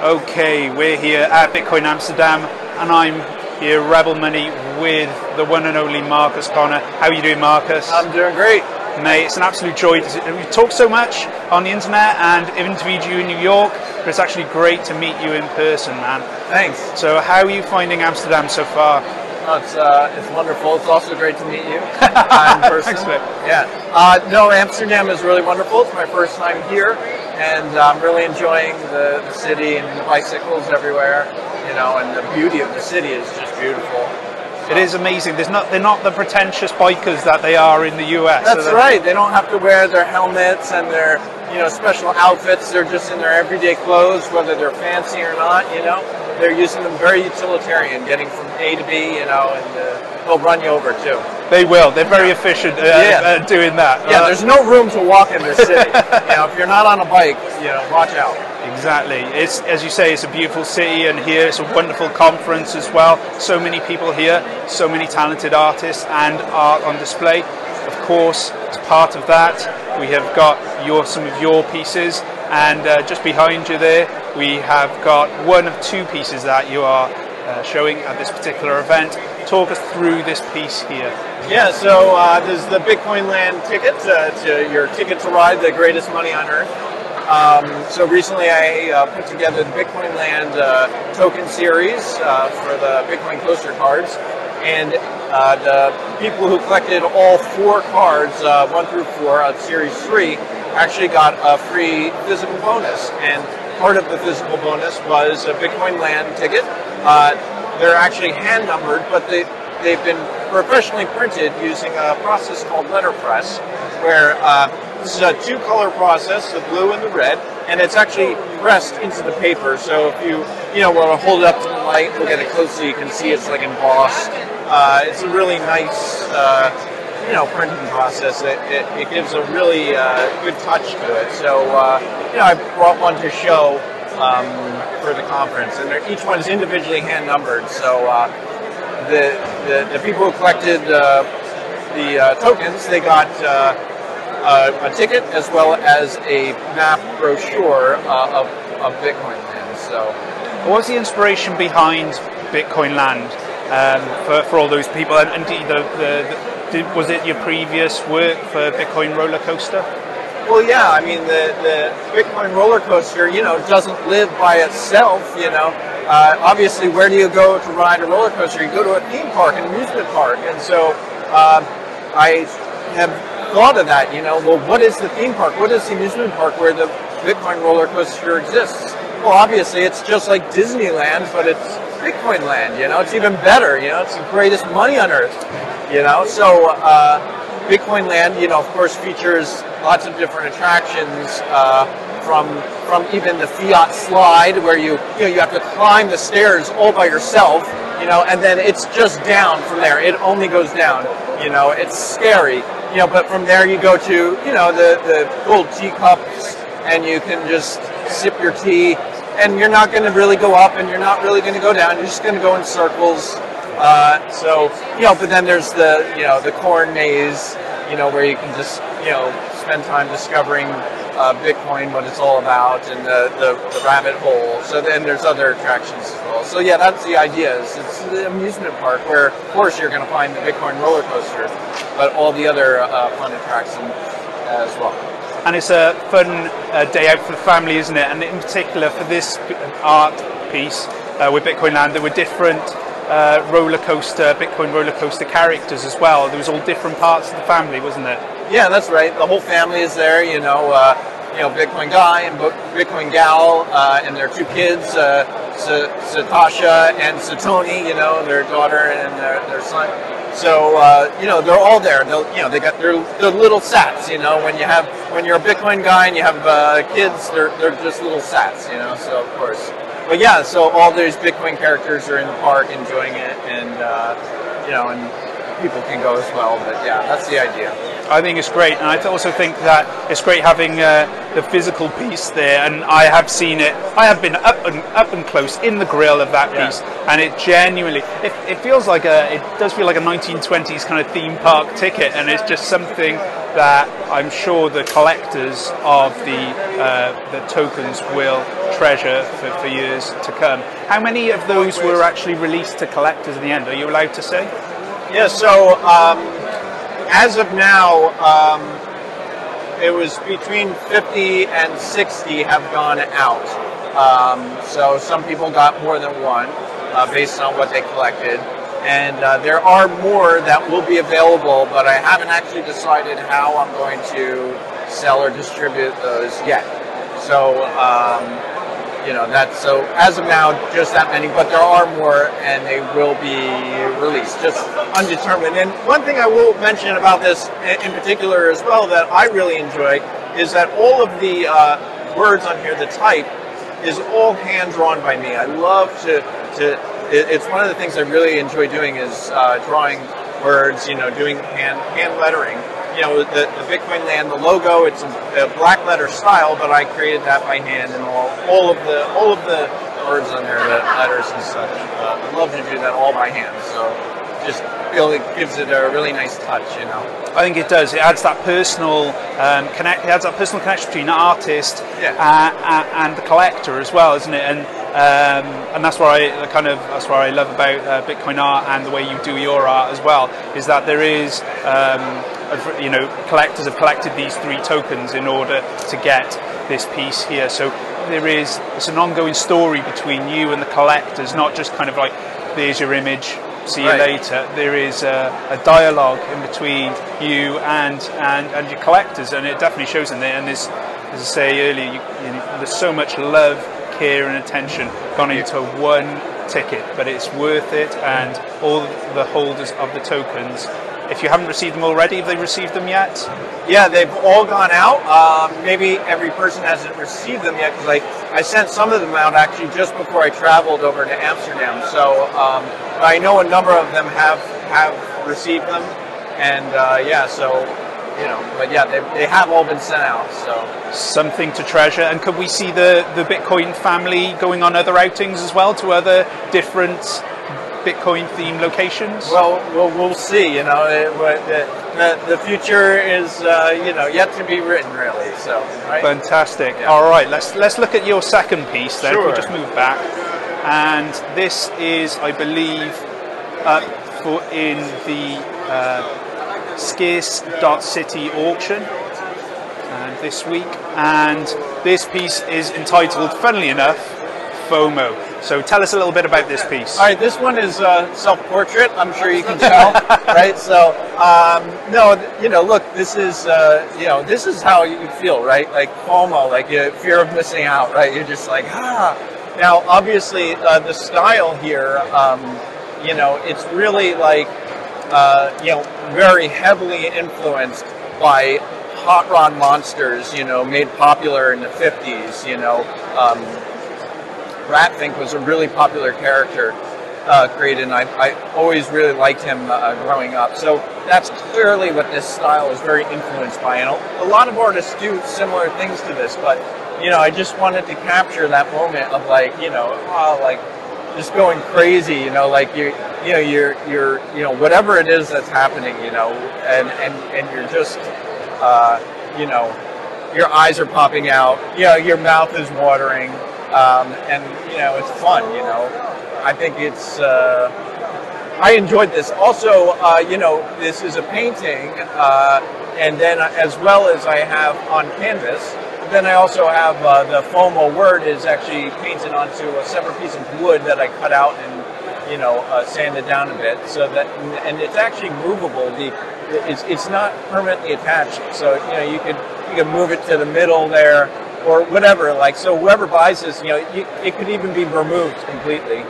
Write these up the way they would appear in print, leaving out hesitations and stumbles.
Okay, we're here at Bitcoin Amsterdam, and I'm here, RebelMoney, with the one and only Marcus Connor. How are you doing, Marcus? I'm doing great. Mate, it's an absolute joy. We talk so much on the internet and interviewed you in New York, but it's actually great to meet you in person, man. Thanks. So how are you finding Amsterdam so far? It's wonderful. It's also great to meet you in person. Thanks, mate. Yeah. No, Amsterdam is really wonderful. It's my first time here, and I'm really enjoying the city and the bicycles everywhere. You know, and the beauty of the city is just beautiful. It is amazing. They're not the pretentious bikers that they are in the US. That's right. They don't have to wear their helmets and their special outfits. They're just in their everyday clothes, whether they're fancy or not. They're using them very utilitarian, getting from A to B. And they'll run you over too. They will. They're very efficient at doing that. Yeah, there's no room to walk in this city. If you're not on a bike, watch out. Exactly. It's, as you say, it's a beautiful city, and here it's a wonderful conference as well. So many people here, so many talented artists and art on display. Of course, as part of that, we have got some of your pieces, and just behind you there, we have got one of two pieces that you are showing at this particular event. Talk us through this piece here. Yeah, so there's the Bitcoin Land ticket, your ticket to ride the greatest money on earth. So recently I put together the Bitcoin Land token series for the Bitcoin coaster cards, and the people who collected all 4 cards, 1 through 4 of Series 3, actually got a free physical bonus. And part of the physical bonus was a Bitcoin Land ticket. They're actually hand numbered, but they've been professionally printed using a process called letterpress, where this is a 2-color process, the blue and the red, and it's actually pressed into the paper. So if you want to hold it up to the light, look at it closely, you can see it's like embossed. It's a really nice, printing process. It gives a really good touch to it. So, I brought one to show for the conference, and each one is individually hand numbered. So the people who collected the tokens, they got a ticket as well as a map brochure of Bitcoin Land. So, what was the inspiration behind Bitcoin Land for all those people? And indeed, was it your previous work for Bitcoin Roller Coaster? Well, yeah. I mean, the Bitcoin roller coaster, doesn't live by itself. Obviously, where do you go to ride a roller coaster? You go to a theme park, an amusement park, and so I have thought of that. Well, what is the theme park? What is the amusement park where the Bitcoin roller coaster exists? Well, obviously, it's just like Disneyland, but it's Bitcoin Land. It's even better. It's the greatest money on earth. So Bitcoin Land, of course, features lots of different attractions, from even the fiat slide, where you have to climb the stairs all by yourself, and then it's just down from there. It only goes down. It's scary. But from there you go to the gold teacups, and you can just sip your tea, and you're not going to really go up, and you're not really going to go down. You're just going to go in circles. But then there's the corn maze, where you can just spend time discovering Bitcoin, what it's all about, and the rabbit hole. So then there's other attractions as well. So yeah, that's the idea. It's the amusement park where, of course, you're going to find the Bitcoin roller coaster, but all the other fun attractions as well. And it's a fun day out for the family, isn't it? And in particular for this art piece with Bitcoin Land, there were different Bitcoin roller coaster characters as well. There was all different parts of the family, wasn't it? Yeah, that's right. The whole family is there. Bitcoin guy and Bitcoin gal, and their 2 kids, Satasha and Satoni. Their daughter and their son. So they're all there. They got their little sats. When you're a Bitcoin guy and you have kids, they're just little sats. So of course. But yeah, so all these Bitcoin characters are in the park enjoying it, and and people can go as well. But yeah, that's the idea. I think it's great, and I also think that it's great having the physical piece there. And I have seen it. I have been up and close in the grill of that piece, and it genuinely it feels like it does feel like a 1920s kind of theme park ticket, and it's just something that I'm sure the collectors of the tokens will treasure for years to come. How many of those were actually released to collectors in the end? Are you allowed to say? Yeah. So. As of now, it was between 50 and 60 have gone out. So some people got more than one based on what they collected. And there are more that will be available, but I haven't actually decided how I'm going to sell or distribute those yet. So, so as of now, just that many, but there are more and they will be released, just undetermined. And one thing I will mention about this in particular as well that I really enjoy is that all of the words on here, the type, is all hand-drawn by me. I love it's one of the things I really enjoy doing is drawing words, doing hand lettering. The Bitcoin land, the logo, it's a black letter style, but I created that by hand, and all of the words on there, the letters and such. I love to do that all by hand, so just feel it gives it a really nice touch, I think it does. It adds that personal It adds that personal connection between the artist and the collector as well, isn't it? And that's what I love about Bitcoin art and the way you do your art as well, is that there is collectors have collected these 3 tokens in order to get this piece here. So it's an ongoing story between you and the collectors, not just kind of like, there's your image, see you later. There is a dialogue in between you and your collectors, and it definitely shows in there. And there's, as I say earlier, there's so much love, care and attention gone into one ticket, but it's worth it. And all the holders of the tokens, if you haven't received them already, have they received them yet? Yeah, they've all gone out. Maybe every person hasn't received them yet, because I sent some of them out actually just before I traveled over to Amsterdam. So I know a number of them have received them, and they have all been sent out. So something to treasure. And could we see the Bitcoin family going on other outings as well to other different Bitcoin themed locations? Well, we'll see. The future is yet to be written, really. So right? Fantastic. Yeah. All right, let's look at your second piece then. Sure. If we just move back, and this is, I believe, up in the Scarce.City auction this week, and this piece is entitled, funnily enough, FOMO. So tell us a little bit about this piece. All right, this one is self-portrait. I'm sure you can tell, right? So, look, this is, this is how you feel, right? Like FOMO, like fear of missing out, right? You're just like, Now, obviously, the style here, it's really like, very heavily influenced by hot rod monsters, made popular in the 50s, Ratfink was a really popular character created, and I always really liked him growing up. So that's clearly what this style is very influenced by. And a lot of artists do similar things to this, but I just wanted to capture that moment of just going crazy, like you're whatever it is that's happening, and you're just your eyes are popping out, your mouth is watering. And it's fun. I think it's. I enjoyed this. Also, this is a painting, and then as well as I have on canvas, then I also have the FOMO word is actually painted onto a separate piece of wood that I cut out and sanded down a bit, so that, and it's actually movable. It's not permanently attached, so you could move it to the middle there, or whatever, so whoever buys this, it could even be removed completely.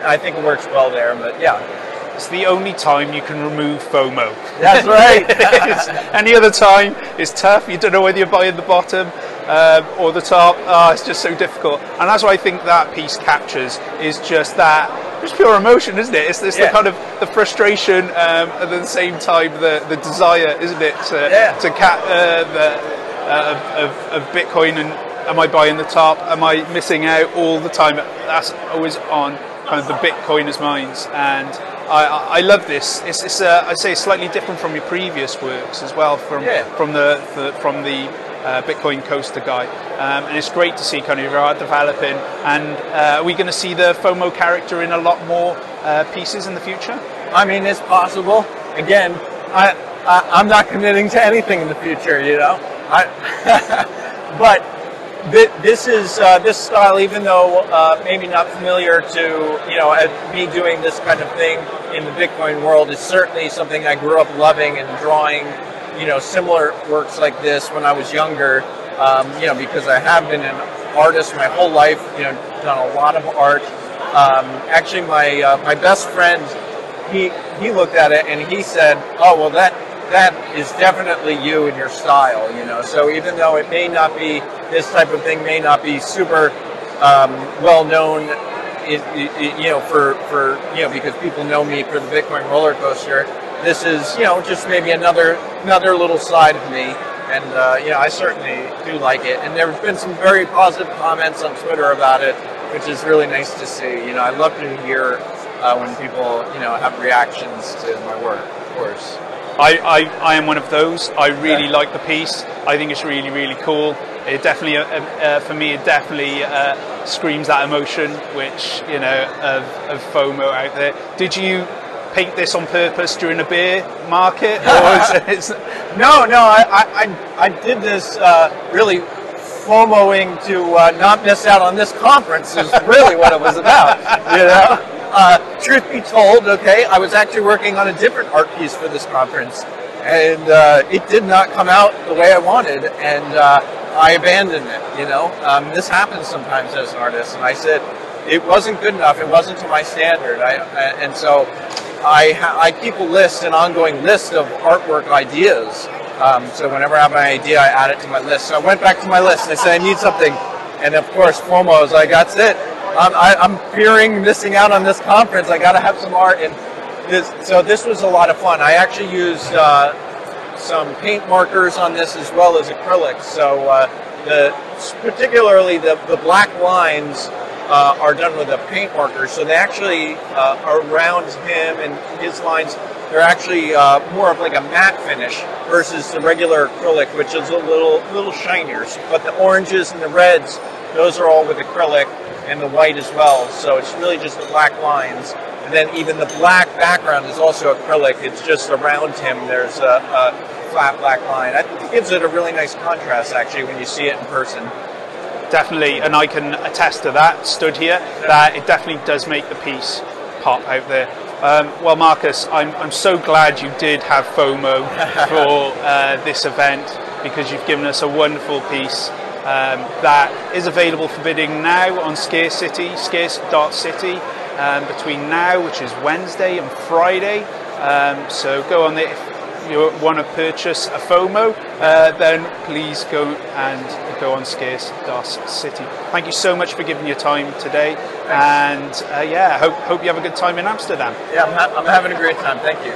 I think it works well there, but yeah. It's the only time you can remove FOMO. That's right. Any other time, it's tough. You don't know whether you're buying the bottom or the top. It's just so difficult. And that's what I think that piece captures, is just that it's pure emotion, isn't it? It's Yeah. the kind of the frustration, at the same time the desire, isn't it, to of Bitcoin, and am I buying the top? Am I missing out all the time? That's always on kind of the Bitcoiners' minds, and I love this. It's I'd say slightly different from your previous works as well, from the Bitcoin Coaster guy, and it's great to see kind of your art developing. And are we going to see the FOMO character in a lot more pieces in the future? I mean, it's possible. Again, I'm not committing to anything in the future, you know. But this is this style, even though maybe not familiar to me doing this kind of thing in the Bitcoin world, is certainly something I grew up loving and drawing. Similar works like this when I was younger. Because I have been an artist my whole life. Done a lot of art. Actually, my best friend, he looked at it and he said, "Oh, well, that is definitely you and your style." So even though it may not be, this type of thing may not be super well known, because people know me for the Bitcoin roller coaster. This is, just maybe another little side of me, and I certainly do like it. And there have been some very positive comments on Twitter about it, which is really nice to see. I love to hear when people, have reactions to my work, of course. I am one of those. I really like the piece. I think it's really, really cool. It definitely, for me, it definitely screams that emotion, which of FOMO out there. Did you paint this on purpose during a beer market? Or No, I did this really FOMOing to not miss out on this conference is really what it was about. Truth be told, okay, I was actually working on a different art piece for this conference, and it did not come out the way I wanted, and I abandoned it. This happens sometimes as an artist, and I said it wasn't good enough. It wasn't to my standard. And so I keep an ongoing list of artwork ideas. So whenever I have an idea, I add it to my list. So I went back to my list and I said, I need something. And of course, FOMO is like, that's it. I'm fearing missing out on this conference. I got to have some art. And so this was a lot of fun. I actually used some paint markers on this as well as acrylics. So particularly the black lines are done with a paint marker, so they actually around him and his lines, they're actually more of like a matte finish versus the regular acrylic, which is a little shinier. But the oranges and the reds, those are all with acrylic, and the white as well. So it's really just the black lines, and then even the black background is also acrylic. It's just around him there's a flat black line. I think it gives it a really nice contrast actually when you see it in person. Definitely, and I can attest to that, stood here, that it definitely does make the piece pop out there. Well, Marcus, I'm so glad you did have FOMO for this event, because you've given us a wonderful piece that is available for bidding now on scarce.city, between now, which is Wednesday, and Friday. So go on there. If you want to purchase a FOMO, then please go on scarce.city. Thank you so much for giving your time today. Thanks. And hope you have a good time in Amsterdam. Yeah, I'm having a great time. Thank you.